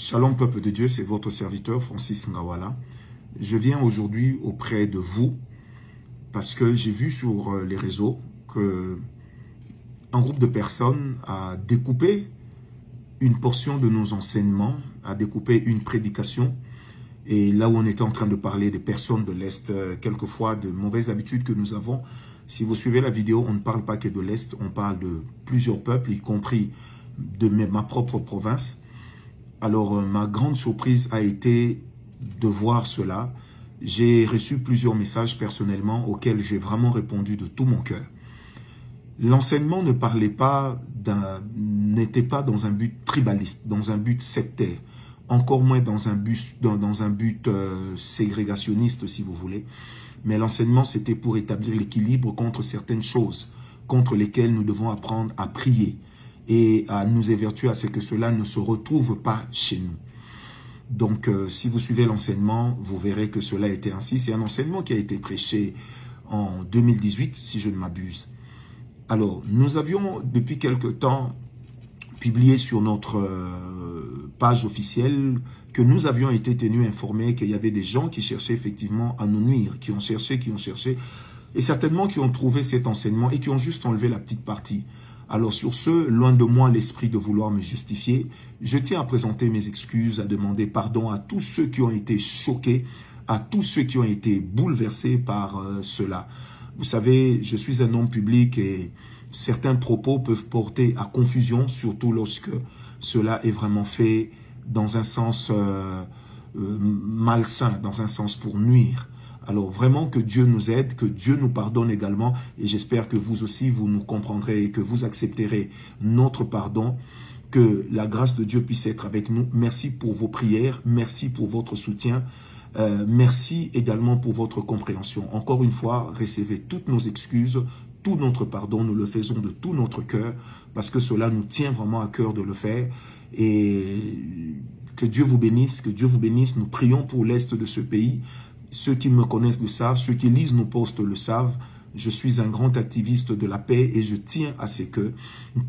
Shalom peuple de Dieu, c'est votre serviteur Francis Ngawala. Je viens aujourd'hui auprès de vous parce que j'ai vu sur les réseaux que un groupe de personnes a découpé une portion de nos enseignements, a découpé une prédication. Et là où on était en train de parler des personnes de l'Est, quelquefois de mauvaises habitudes que nous avons, si vous suivez la vidéo, on ne parle pas que de l'Est, on parle de plusieurs peuples, y compris de ma propre province. Alors, ma grande surprise a été de voir cela. J'ai reçu plusieurs messages personnellement auxquels j'ai vraiment répondu de tout mon cœur. L'enseignement ne parlait pas n'était pas dans un but tribaliste, dans un but sectaire, encore moins dans un but ségrégationniste, si vous voulez. Mais l'enseignement, c'était pour établir l'équilibre contre certaines choses, contre lesquelles nous devons apprendre à prier et à nous évertuer à ce que cela ne se retrouve pas chez nous. Donc, si vous suivez l'enseignement, vous verrez que cela était ainsi. C'est un enseignement qui a été prêché en 2018, si je ne m'abuse. Alors, nous avions depuis quelque temps publié sur notre page officielle que nous avions été tenus informés qu'il y avait des gens qui cherchaient effectivement à nous nuire, qui ont cherché, et certainement qui ont trouvé cet enseignement et qui ont juste enlevé la petite partie. Alors sur ce, loin de moi l'esprit de vouloir me justifier, je tiens à présenter mes excuses, à demander pardon à tous ceux qui ont été choqués, à tous ceux qui ont été bouleversés par cela. Vous savez, je suis un homme public et certains propos peuvent porter à confusion, surtout lorsque cela est vraiment fait dans un sens malsain, dans un sens pour nuire. Alors vraiment que Dieu nous aide, que Dieu nous pardonne également et j'espère que vous aussi vous nous comprendrez et que vous accepterez notre pardon, que la grâce de Dieu puisse être avec nous. Merci pour vos prières, merci pour votre soutien, merci également pour votre compréhension. Encore une fois, recevez toutes nos excuses, tout notre pardon, nous le faisons de tout notre cœur parce que cela nous tient vraiment à cœur de le faire et que Dieu vous bénisse, nous prions pour l'Est de ce pays. Ceux qui me connaissent le savent, ceux qui lisent nos posts le savent. Je suis un grand activiste de la paix et je tiens à ce que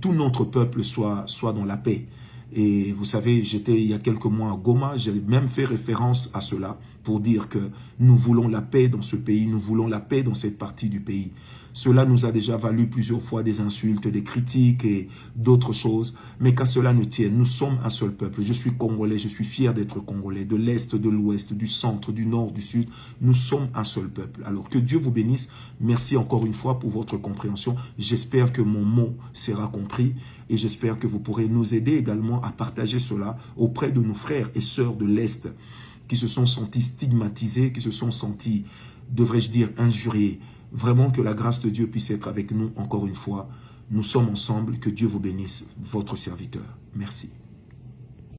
tout notre peuple soit dans la paix. Et vous savez, j'étais il y a quelques mois à Goma, j'ai même fait référence à cela pour dire que nous voulons la paix dans ce pays, nous voulons la paix dans cette partie du pays. Cela nous a déjà valu plusieurs fois des insultes, des critiques et d'autres choses. Mais qu'à cela ne tienne, nous sommes un seul peuple. Je suis congolais, je suis fier d'être congolais, de l'Est, de l'Ouest, du centre, du Nord, du Sud. Nous sommes un seul peuple. Alors que Dieu vous bénisse. Merci encore une fois pour votre compréhension. J'espère que mon mot sera compris et j'espère que vous pourrez nous aider également à partager cela auprès de nos frères et sœurs de l'Est qui se sont sentis stigmatisés, qui se sont sentis, devrais-je dire, injuriés. Vraiment que la grâce de Dieu puisse être avec nous encore une fois. Nous sommes ensemble. Que Dieu vous bénisse, votre serviteur. Merci.